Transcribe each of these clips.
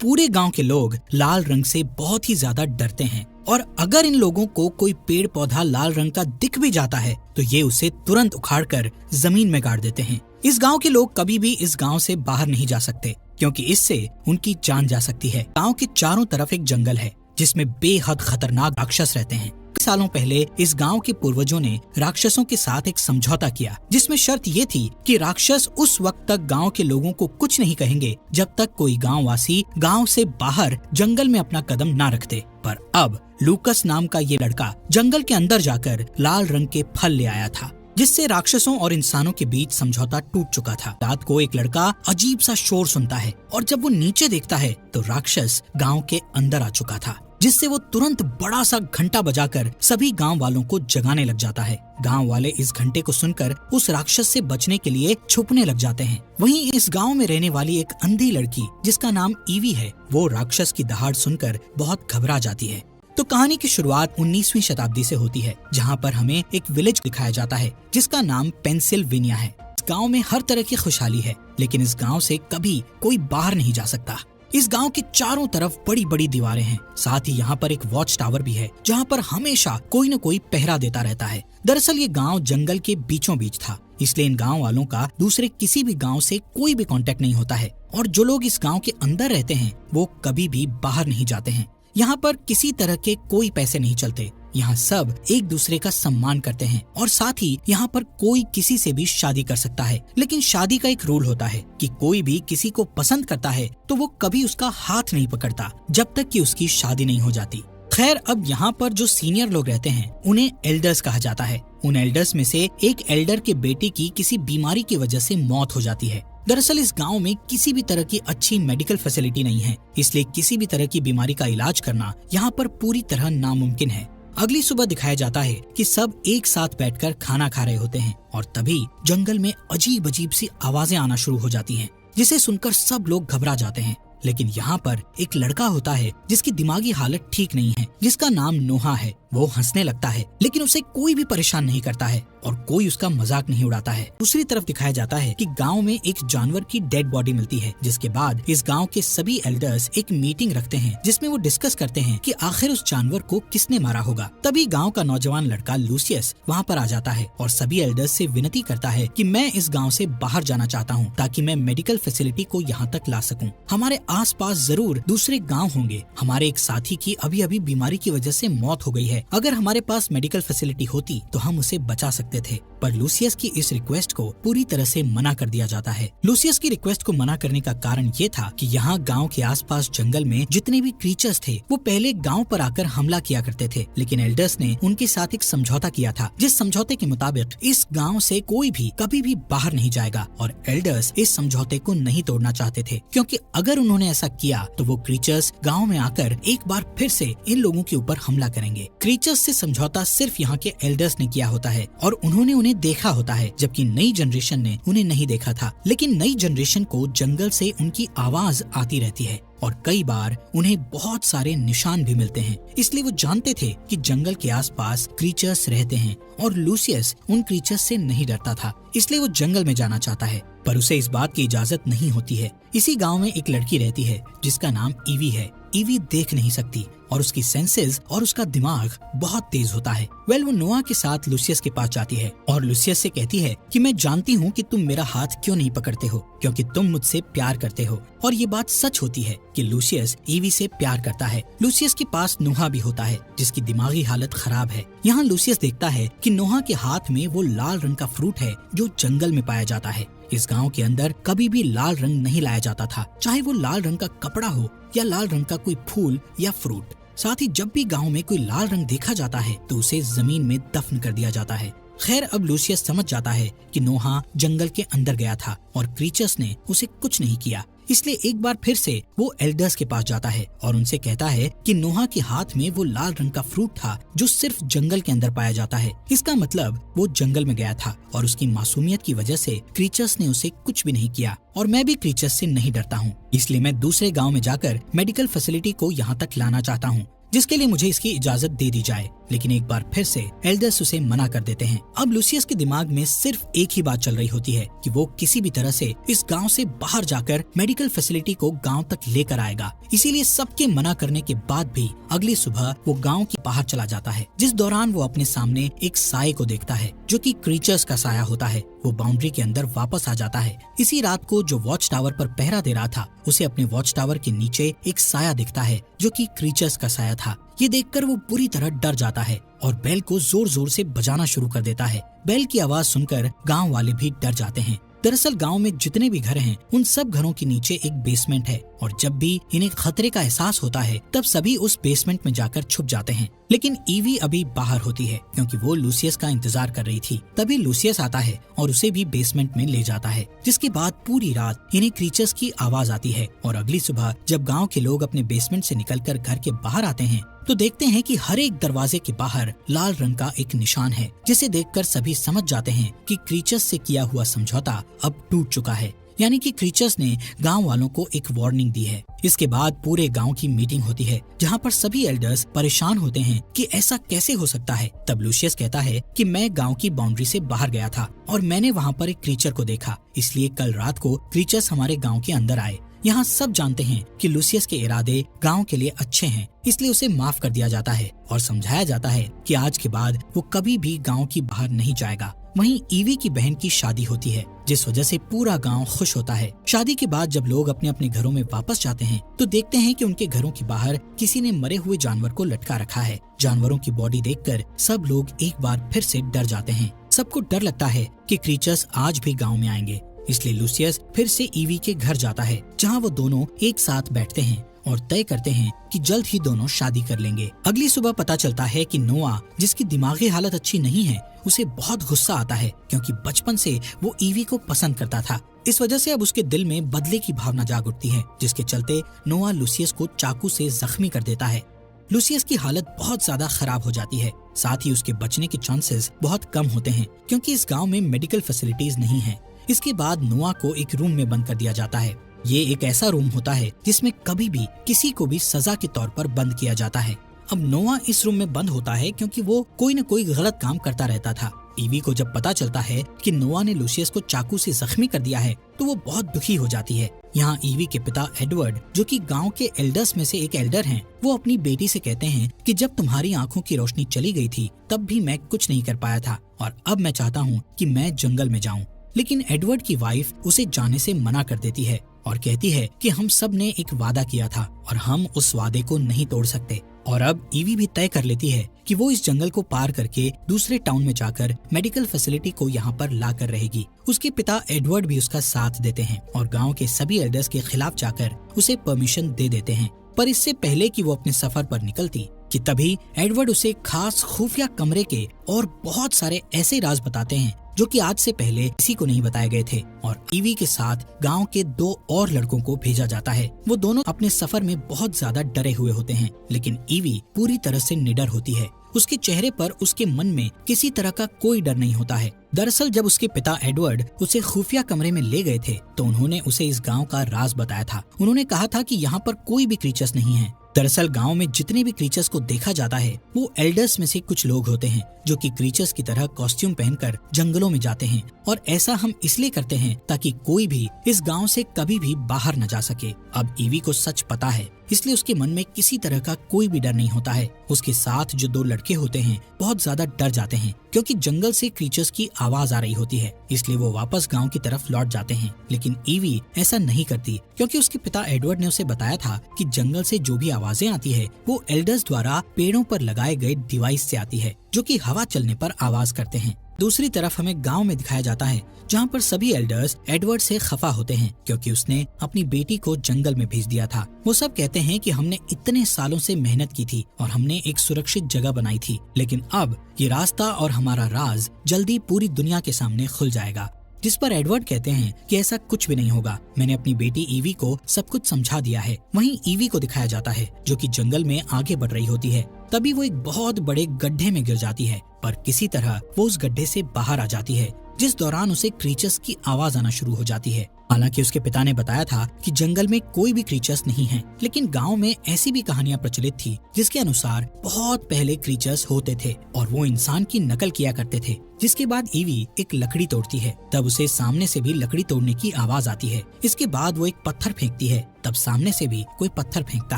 पूरे गांव के लोग लाल रंग से बहुत ही ज्यादा डरते हैं और अगर इन लोगों को कोई पेड़ पौधा लाल रंग का दिख भी जाता है तो ये उसे तुरंत उखाड़कर जमीन में गाड़ देते हैं। इस गांव के लोग कभी भी इस गांव से बाहर नहीं जा सकते क्योंकि इससे उनकी जान जा सकती है। गांव के चारों तरफ एक जंगल है जिसमें बेहद खतरनाक राक्षस रहते हैं। कुछ सालों पहले इस गांव के पूर्वजों ने राक्षसों के साथ एक समझौता किया जिसमें शर्त ये थी कि राक्षस उस वक्त तक गांव के लोगों को कुछ नहीं कहेंगे जब तक कोई गांव वासी गांव से बाहर जंगल में अपना कदम ना रख दे। पर अब लूकस नाम का ये लड़का जंगल के अंदर जाकर लाल रंग के फल ले आया था जिससे राक्षसों और इंसानों के बीच समझौता टूट चुका था। रात को एक लड़का अजीब सा शोर सुनता है और जब वो नीचे देखता है तो राक्षस गांव के अंदर आ चुका था जिससे वो तुरंत बड़ा सा घंटा बजाकर सभी गांव वालों को जगाने लग जाता है। गांव वाले इस घंटे को सुनकर उस राक्षस से बचने के लिए छुपने लग जाते हैं। वहीं इस गांव में रहने वाली एक अंधी लड़की जिसका नाम ईवी है वो राक्षस की दहाड़ सुनकर बहुत घबरा जाती है। तो कहानी की शुरुआत 19वीं शताब्दी से होती है जहाँ पर हमें एक विलेज दिखाया जाता है जिसका नाम पेंसिल्वेनिया है। इस गाँव में हर तरह की खुशहाली है लेकिन इस गाँव से कभी कोई बाहर नहीं जा सकता। इस गांव के चारों तरफ बड़ी बड़ी दीवारें हैं। साथ ही यहाँ पर एक वॉच टावर भी है जहाँ पर हमेशा कोई न कोई पहरा देता रहता है। दरअसल ये गांव जंगल के बीचों बीच था इसलिए इन गांव वालों का दूसरे किसी भी गांव से कोई भी कांटेक्ट नहीं होता है और जो लोग इस गांव के अंदर रहते हैं वो कभी भी बाहर नहीं जाते हैं। यहाँ पर किसी तरह के कोई पैसे नहीं चलते। यहाँ सब एक दूसरे का सम्मान करते हैं और साथ ही यहाँ पर कोई किसी से भी शादी कर सकता है। लेकिन शादी का एक रूल होता है कि कोई भी किसी को पसंद करता है तो वो कभी उसका हाथ नहीं पकड़ता जब तक कि उसकी शादी नहीं हो जाती। खैर अब यहाँ पर जो सीनियर लोग रहते हैं उन्हें एल्डर्स कहा जाता है। उन एल्डर्स में से एक एल्डर के बेटे की किसी बीमारी की वजह से मौत हो जाती है। दरअसल इस गांव में किसी भी तरह की अच्छी मेडिकल फैसिलिटी नहीं है इसलिए किसी भी तरह की बीमारी का इलाज करना यहाँ पर पूरी तरह नामुमकिन है। अगली सुबह दिखाया जाता है कि सब एक साथ बैठकर खाना खा रहे होते हैं और तभी जंगल में अजीब अजीब सी आवाजें आना शुरू हो जाती हैं जिसे सुनकर सब लोग घबरा जाते हैं। लेकिन यहाँ पर एक लड़का होता है जिसकी दिमागी हालत ठीक नहीं है जिसका नाम नोहा है। वो हंसने लगता है लेकिन उसे कोई भी परेशान नहीं करता है और कोई उसका मजाक नहीं उड़ाता है। दूसरी तरफ दिखाया जाता है कि गांव में एक जानवर की डेड बॉडी मिलती है जिसके बाद इस गांव के सभी एल्डर्स एक मीटिंग रखते हैं जिसमें वो डिस्कस करते हैं कि आखिर उस जानवर को किसने मारा होगा। तभी गांव का नौजवान लड़का लूसियस वहां पर आ जाता है और सभी एल्डर्स से विनती करता है कि मैं इस गाँव से बाहर जाना चाहता हूँ ताकि मैं मेडिकल फैसिलिटी को यहाँ तक ला सकूँ। हमारे आस पास जरूर दूसरे गाँव होंगे। हमारे एक साथी की अभी अभी बीमारी की वजह से मौत हो गई है। अगर हमारे पास मेडिकल फैसिलिटी होती तो हम उसे बचा सकते थे। पर लूसियस की इस रिक्वेस्ट को पूरी तरह से मना कर दिया जाता है। लूसियस की रिक्वेस्ट को मना करने का कारण ये था कि यहाँ गांव के आसपास जंगल में जितने भी क्रीचर्स थे वो पहले गांव पर आकर हमला किया करते थे लेकिन एल्डर्स ने उनके साथ एक समझौता किया था जिस समझौते के मुताबिक इस गाँव से कोई भी कभी भी बाहर नहीं जाएगा और एल्डर्स इस समझौते को नहीं तोड़ना चाहते थे क्योंकि अगर उन्होंने ऐसा किया तो वो क्रीचर्स गाँव में आकर एक बार फिर से इन लोगों के ऊपर हमला करेंगे। क्रीचर्स से समझौता सिर्फ यहाँ के एल्डर्स ने किया होता है और उन्होंने उन्हें देखा होता है जबकि नई जनरेशन ने उन्हें नहीं देखा था। लेकिन नई जनरेशन को जंगल से उनकी आवाज आती रहती है और कई बार उन्हें बहुत सारे निशान भी मिलते हैं इसलिए वो जानते थे कि जंगल के आसपास क्रीचर्स रहते हैं और लूसियस उन क्रीचर्स से नहीं डरता था इसलिए वो जंगल में जाना चाहता है पर उसे इस बात की इजाजत नहीं होती है। इसी गांव में एक लड़की रहती है जिसका नाम ईवी है। ईवी देख नहीं सकती और उसकी सेंसेस और उसका दिमाग बहुत तेज होता है। वो नोआ के साथ लूसियस के पास जाती है और लूसियस से कहती है कि मैं जानती हूँ कि तुम मेरा हाथ क्यों नहीं पकड़ते हो क्योंकि तुम मुझसे प्यार करते हो। और ये बात सच होती है कि लूसियस ईवी से प्यार करता है। लूसियस के पास नोहा भी होता है जिसकी दिमागी हालत खराब है। यहाँ लूसियस देखता है कि नोहा के हाथ में वो लाल रंग का फ्रूट है जो जंगल में पाया जाता है। इस गांव के अंदर कभी भी लाल रंग नहीं लाया जाता था, चाहे वो लाल रंग का कपड़ा हो या लाल रंग का कोई फूल या फ्रूट। साथ ही जब भी गांव में कोई लाल रंग देखा जाता है तो उसे जमीन में दफन कर दिया जाता है। खैर अब लूसियस समझ जाता है कि नोहा जंगल के अंदर गया था और क्रीचर्स ने उसे कुछ नहीं किया, इसलिए एक बार फिर से वो एल्डर्स के पास जाता है और उनसे कहता है कि नोहा के हाथ में वो लाल रंग का फ्रूट था जो सिर्फ जंगल के अंदर पाया जाता है। इसका मतलब वो जंगल में गया था और उसकी मासूमियत की वजह से क्रीचर्स ने उसे कुछ भी नहीं किया और मैं भी क्रीचर्स से नहीं डरता हूँ, इसलिए मैं दूसरे गाँव में जाकर मेडिकल फैसिलिटी को यहाँ तक लाना चाहता हूँ जिसके लिए मुझे इसकी इजाजत दे दी जाए। लेकिन एक बार फिर से एल्डर्स उसे मना कर देते हैं। अब लूसियस के दिमाग में सिर्फ एक ही बात चल रही होती है कि वो किसी भी तरह से इस गांव से बाहर जाकर मेडिकल फैसिलिटी को गांव तक लेकर आएगा। इसीलिए सबके मना करने के बाद भी अगली सुबह वो गांव के बाहर चला जाता है, जिस दौरान वो अपने सामने एक साए को देखता है जो कि क्रीचर्स का साया होता है। वो बाउंड्री के अंदर वापस आ जाता है। इसी रात को जो वॉच टावर पर पहरा दे रहा था, उसे अपने वॉच टावर के नीचे एक साया दिखता है जो कि क्रीचर्स का साया था। ये देखकर वो पूरी तरह डर जाता है और बेल को जोर जोर से बजाना शुरू कर देता है। बेल की आवाज सुनकर गांव वाले भी डर जाते हैं। दरअसल गांव में जितने भी घर हैं, उन सब घरों के नीचे एक बेसमेंट है और जब भी इन्हें खतरे का एहसास होता है तब सभी उस बेसमेंट में जाकर छुप जाते हैं। लेकिन ईवी अभी बाहर होती है क्योंकि वो लूसियस का इंतजार कर रही थी। तभी लूसियस आता है और उसे भी बेसमेंट में ले जाता है, जिसके बाद पूरी रात इन्हें क्रीचर्स की आवाज आती है। और अगली सुबह जब गाँव के लोग अपने बेसमेंट से निकलकर घर के बाहर आते हैं तो देखते हैं कि हर एक दरवाजे के बाहर लाल रंग का एक निशान है, जिसे देखकर सभी समझ जाते हैं कि क्रीचर्स से किया हुआ समझौता अब टूट चुका है। यानी कि क्रीचर्स ने गांव वालों को एक वार्निंग दी है। इसके बाद पूरे गांव की मीटिंग होती है जहां पर सभी एल्डर्स परेशान होते हैं कि ऐसा कैसे हो सकता है। तब लूसियस कहता है कि मैं गांव की बाउंड्री से बाहर गया था और मैंने वहां पर एक क्रीचर को देखा, इसलिए कल रात को क्रीचर्स हमारे गाँव के अंदर आए। यहाँ सब जानते हैं कि लूसियस के इरादे गांव के लिए अच्छे हैं, इसलिए उसे माफ कर दिया जाता है और समझाया जाता है कि आज के बाद वो कभी भी गांव की बाहर नहीं जाएगा। वहीं ईवी की बहन की शादी होती है, जिस वजह से पूरा गांव खुश होता है। शादी के बाद जब लोग अपने अपने घरों में वापस जाते हैं तो देखते हैं कि उनके घरों के बाहर किसी ने मरे हुए जानवर को लटका रखा है। जानवरों की बॉडी देखकर सब लोग एक बार फिर से डर जाते हैं। सबको डर लगता है कि क्रीचर्स आज भी गाँव में आएंगे, इसलिए लूसियस फिर से ईवी के घर जाता है जहां वो दोनों एक साथ बैठते हैं और तय करते हैं कि जल्द ही दोनों शादी कर लेंगे। अगली सुबह पता चलता है कि नोआ, जिसकी दिमागी हालत अच्छी नहीं है, उसे बहुत गुस्सा आता है क्योंकि बचपन से वो ईवी को पसंद करता था। इस वजह से अब उसके दिल में बदले की भावना जाग उठती है, जिसके चलते नोआ लूसियस को चाकू से जख्मी कर देता है। लूसियस की हालत बहुत ज्यादा खराब हो जाती है, साथ ही उसके बचने के चांसेस बहुत कम होते हैं क्योंकि इस गाँव में मेडिकल फैसिलिटीज नहीं है। इसके बाद नोआ को एक रूम में बंद कर दिया जाता है। ये एक ऐसा रूम होता है जिसमें कभी भी किसी को भी सजा के तौर पर बंद किया जाता है। अब नोआ इस रूम में बंद होता है क्योंकि वो कोई न कोई गलत काम करता रहता था। ईवी को जब पता चलता है कि नोआ ने लूसियस को चाकू से जख्मी कर दिया है तो वो बहुत दुखी हो जाती है। यहाँ ईवी के पिता एडवर्ड, जो कि गांव के एल्डर्स में से एक एल्डर हैं, वो अपनी बेटी से कहते हैं कि जब तुम्हारी आंखों की रोशनी चली गई थी तब भी मैं कुछ नहीं कर पाया था और अब मैं चाहता हूँ कि मैं जंगल में जाऊँ। लेकिन एडवर्ड की वाइफ उसे जाने से मना कर देती है और कहती है कि हम सब ने एक वादा किया था और हम उस वादे को नहीं तोड़ सकते। और अब ईवी भी तय कर लेती है कि वो इस जंगल को पार करके दूसरे टाउन में जाकर मेडिकल फैसिलिटी को यहाँ पर ला कर रहेगी। उसके पिता एडवर्ड भी उसका साथ देते हैं और गांव के सभी एल्डर्स के खिलाफ जाकर उसे परमिशन दे देते हैं। पर इससे पहले कि वो अपने सफर पर निकलती कि तभी एडवर्ड उसे खास खुफिया कमरे के और बहुत सारे ऐसे राज बताते हैं जो कि आज से पहले किसी को नहीं बताए गए थे। और ईवी के साथ गांव के 2 और लड़कों को भेजा जाता है। वो दोनों अपने सफर में बहुत ज्यादा डरे हुए होते हैं, लेकिन ईवी पूरी तरह से निडर होती है। उसके चेहरे पर, उसके मन में किसी तरह का कोई डर नहीं होता है। दरअसल जब उसके पिता एडवर्ड उसे खुफिया कमरे में ले गए थे तो उन्होंने उसे इस गांव का राज बताया था। उन्होंने कहा था कि यहाँ पर कोई भी क्रीचर्स नहीं है। दरअसल गांव में जितने भी क्रीचर्स को देखा जाता है वो एल्डर्स में से कुछ लोग होते हैं जो कि क्रीचर्स की तरह कॉस्ट्यूम पहनकर जंगलों में जाते हैं। और ऐसा हम इसलिए करते हैं ताकि कोई भी इस गांव से कभी भी बाहर न जा सके। अब ईवी को सच पता है, इसलिए उसके मन में किसी तरह का कोई भी डर नहीं होता है। उसके साथ जो 2 लड़के होते हैं बहुत ज्यादा डर जाते हैं क्योंकि जंगल से क्रीचर्स की आवाज आ रही होती है, इसलिए वो वापस गांव की तरफ लौट जाते हैं। लेकिन ईवी ऐसा नहीं करती क्योंकि उसके पिता एडवर्ड ने उसे बताया था कि जंगल से जो भी आवाजें आती है वो एल्डर्स द्वारा पेड़ों पर लगाए गए डिवाइस से आती है जो कि हवा चलने पर आवाज करते हैं। दूसरी तरफ हमें गांव में दिखाया जाता है जहां पर सभी एल्डर्स एडवर्ड से खफा होते हैं क्योंकि उसने अपनी बेटी को जंगल में भेज दिया था। वो सब कहते हैं कि हमने इतने सालों से मेहनत की थी और हमने एक सुरक्षित जगह बनाई थी, लेकिन अब ये रास्ता और हमारा राज जल्दी पूरी दुनिया के सामने खुल जाएगा। जिस पर एडवर्ड कहते हैं कि ऐसा कुछ भी नहीं होगा, मैंने अपनी बेटी ईवी को सब कुछ समझा दिया है। वहीं ईवी को दिखाया जाता है जो कि जंगल में आगे बढ़ रही होती है। तभी वो एक बहुत बड़े गड्ढे में गिर जाती है, पर किसी तरह वो उस गड्ढे से बाहर आ जाती है। जिस दौरान उसे क्रीचर्स की आवाज आना शुरू हो जाती है। हालांकि उसके पिता ने बताया था कि जंगल में कोई भी क्रीचर्स नहीं हैं, लेकिन गांव में ऐसी भी कहानियां प्रचलित थी जिसके अनुसार बहुत पहले क्रीचर्स होते थे और वो इंसान की नकल किया करते थे। जिसके बाद ईवी एक लकड़ी तोड़ती है, तब उसे सामने से भी लकड़ी तोड़ने की आवाज आती है। इसके बाद वो एक पत्थर फेंकती है, तब सामने से भी कोई पत्थर फेंकता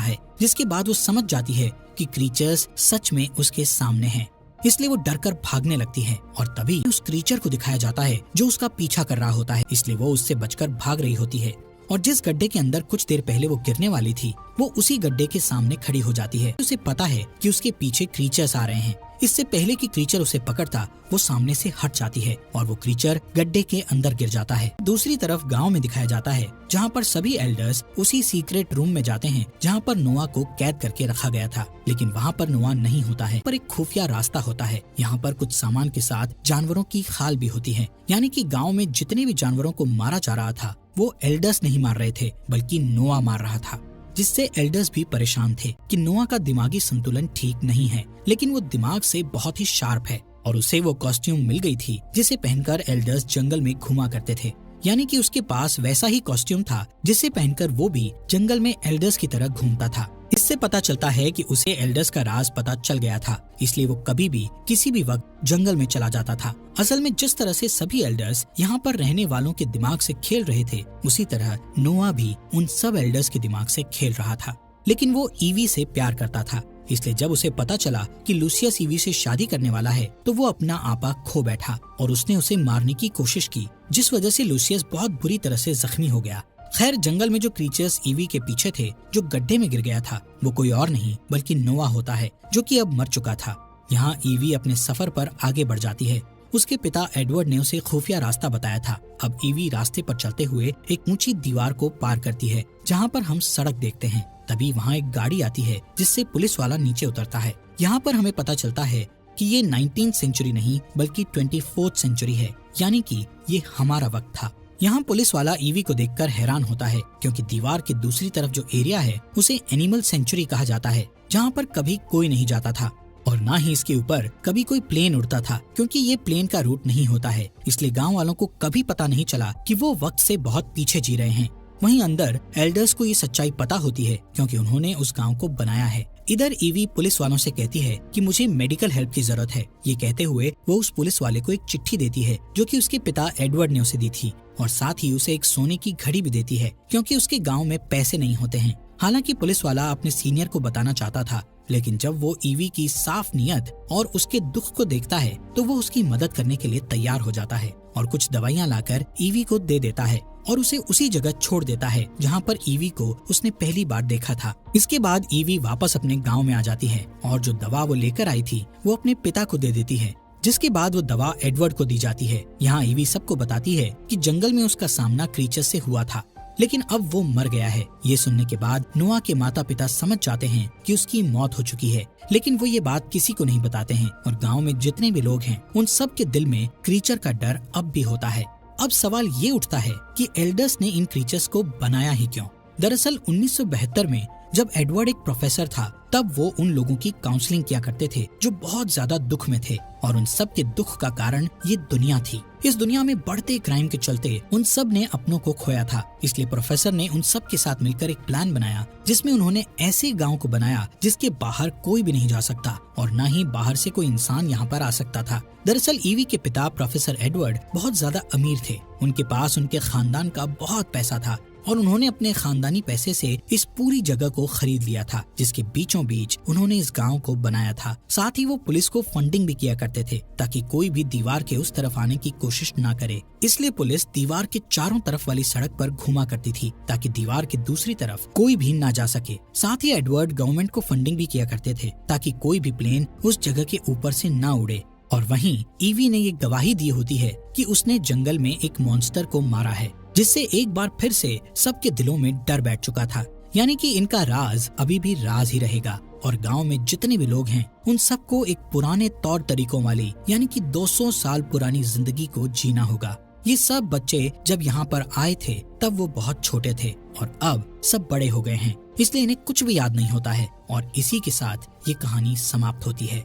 है। जिसके बाद वो समझ जाती है कि क्रीचर्स सच में उसके सामने हैं, इसलिए वो डरकर भागने लगती है और तभी उस क्रीचर को दिखाया जाता है जो उसका पीछा कर रहा होता है, इसलिए वो उससे बचकर भाग रही होती है। और जिस गड्ढे के अंदर कुछ देर पहले वो गिरने वाली थी, वो उसी गड्ढे के सामने खड़ी हो जाती है। उसे पता है कि उसके पीछे क्रीचर्स आ रहे हैं। इससे पहले कि क्रीचर उसे पकड़ता, वो सामने से हट जाती है और वो क्रीचर गड्ढे के अंदर गिर जाता है। दूसरी तरफ गांव में दिखाया जाता है जहां पर सभी एल्डर्स उसी सीक्रेट रूम में जाते हैं जहां पर नोआ को कैद करके रखा गया था, लेकिन वहां पर नोआ नहीं होता है। पर एक खुफिया रास्ता होता है। यहाँ पर कुछ सामान के साथ जानवरों की खाल भी होती है, यानी कि गाँव में जितने भी जानवरों को मारा जा रहा था वो एल्डर्स नहीं मार रहे थे बल्कि नोआ मार रहा था, जिससे एल्डर्स भी परेशान थे कि नोआ का दिमागी संतुलन ठीक नहीं है, लेकिन वो दिमाग से बहुत ही शार्प है और उसे वो कॉस्ट्यूम मिल गई थी जिसे पहनकर एल्डर्स जंगल में घुमा करते थे। यानी कि उसके पास वैसा ही कॉस्ट्यूम था जिसे पहनकर वो भी जंगल में एल्डर्स की तरह घूमता था। इससे पता चलता है कि उसे एल्डर्स का राज पता चल गया था, इसलिए वो कभी भी किसी भी वक्त जंगल में चला जाता था। असल में जिस तरह से सभी एल्डर्स यहाँ पर रहने वालों के दिमाग से खेल रहे थे, उसी तरह नोआ भी उन सब एल्डर्स के दिमाग से खेल रहा था। लेकिन वो ईवी से प्यार करता था, इसलिए जब उसे पता चला कि लूसियस ईवी से शादी करने वाला है तो वो अपना आपा खो बैठा और उसने उसे मारने की कोशिश की, जिस वजह से लूसियस बहुत बुरी तरह से जख्मी हो गया। खैर, जंगल में जो क्रीचर्स ईवी के पीछे थे, जो गड्ढे में गिर गया था, वो कोई और नहीं बल्कि नोआ होता है, जो कि अब मर चुका था। यहाँ ईवी अपने सफर पर आगे बढ़ जाती है। उसके पिता एडवर्ड ने उसे खुफिया रास्ता बताया था। अब ईवी रास्ते पर चलते हुए एक ऊंची दीवार को पार करती है जहाँ पर हम सड़क देखते हैं। तभी वहाँ एक गाड़ी आती है जिससे पुलिस वाला नीचे उतरता है। यहाँ पर हमें पता चलता है कि ये 19th सेंचुरी नहीं बल्कि 24th सेंचुरी है, यानी कि ये हमारा वक्त था। यहाँ पुलिस वाला ईवी को देखकर हैरान होता है क्योंकि दीवार के दूसरी तरफ जो एरिया है उसे एनिमल सेंचुरी कहा जाता है, जहाँ पर कभी कोई नहीं जाता था और ना ही इसके ऊपर कभी कोई प्लेन उड़ता था, क्योंकि ये प्लेन का रूट नहीं होता है। इसलिए गाँव वालों को कभी पता नहीं चला कि वो वक्त से बहुत पीछे जी रहे हैं। वहीं अंदर एल्डर्स को ये सच्चाई पता होती है क्योंकि उन्होंने उस गांव को बनाया है। इधर ईवी पुलिस वालों से कहती है कि मुझे मेडिकल हेल्प की जरूरत है। ये कहते हुए वो उस पुलिस वाले को एक चिट्ठी देती है जो कि उसके पिता एडवर्ड ने उसे दी थी, और साथ ही उसे एक सोने की घड़ी भी देती है क्योंकि उसके गाँव में पैसे नहीं होते हैं। हालांकि पुलिस वाला अपने सीनियर को बताना चाहता था, लेकिन जब वो ईवी की साफ नियत और उसके दुख को देखता है तो वो उसकी मदद करने के लिए तैयार हो जाता है और कुछ दवाइयाँ लाकर ईवी को दे देता है और उसे उसी जगह छोड़ देता है जहाँ पर ईवी को उसने पहली बार देखा था। इसके बाद ईवी वापस अपने गांव में आ जाती है और जो दवा वो लेकर आई थी वो अपने पिता को दे देती है, जिसके बाद वो दवा एडवर्ड को दी जाती है। यहाँ ईवी सबको बताती है कि जंगल में उसका सामना क्रीचर से हुआ था, लेकिन अब वो मर गया है। ये सुनने के बाद नोआ के माता पिता समझ जाते हैं कि उसकी मौत हो चुकी है, लेकिन वो ये बात किसी को नहीं बताते हैं और गांव में जितने भी लोग हैं उन सब के दिल में क्रीचर का डर अब भी होता है। अब सवाल ये उठता है कि एल्डर्स ने इन क्रीचर्स को बनाया ही क्यों? दरअसल 1972 में जब एडवर्ड एक प्रोफेसर था तब वो उन लोगों की काउंसलिंग किया करते थे जो बहुत ज्यादा दुख में थे, और उन सब के दुख का कारण ये दुनिया थी। इस दुनिया में बढ़ते क्राइम के चलते उन सब ने अपनों को खोया था, इसलिए प्रोफेसर ने उन सब के साथ मिलकर एक प्लान बनाया जिसमें उन्होंने ऐसे गांव को बनाया जिसके बाहर कोई भी नहीं जा सकता और न ही बाहर से कोई इंसान यहाँ पर आ सकता था। दरअसल ईवी के पिता प्रोफेसर एडवर्ड बहुत ज्यादा अमीर थे। उनके पास उनके खानदान का बहुत पैसा था और उन्होंने अपने खानदानी पैसे से इस पूरी जगह को खरीद लिया था, जिसके बीचों बीच उन्होंने इस गांव को बनाया था। साथ ही वो पुलिस को फंडिंग भी किया करते थे ताकि कोई भी दीवार के उस तरफ आने की कोशिश ना करे। इसलिए पुलिस दीवार के चारों तरफ वाली सड़क पर घुमा करती थी ताकि दीवार की दूसरी तरफ कोई भी ना जा सके। साथ ही एडवर्ड गवर्नमेंट को फंडिंग भी किया करते थे ताकि कोई भी प्लेन उस जगह के ऊपर से ना उड़े। और वहीं ईवी ने ये गवाही दी होती है कि उसने जंगल में एक मॉन्स्टर को मारा है, जिससे एक बार फिर से सबके दिलों में डर बैठ चुका था। यानी कि इनका राज अभी भी राज ही रहेगा और गांव में जितने भी लोग हैं उन सबको एक पुराने तौर तरीकों वाली यानी कि 200 साल पुरानी जिंदगी को जीना होगा। ये सब बच्चे जब यहाँ पर आए थे तब वो बहुत छोटे थे और अब सब बड़े हो गए हैं, इसलिए इन्हें कुछ भी याद नहीं होता है। और इसी के साथ ये कहानी समाप्त होती है।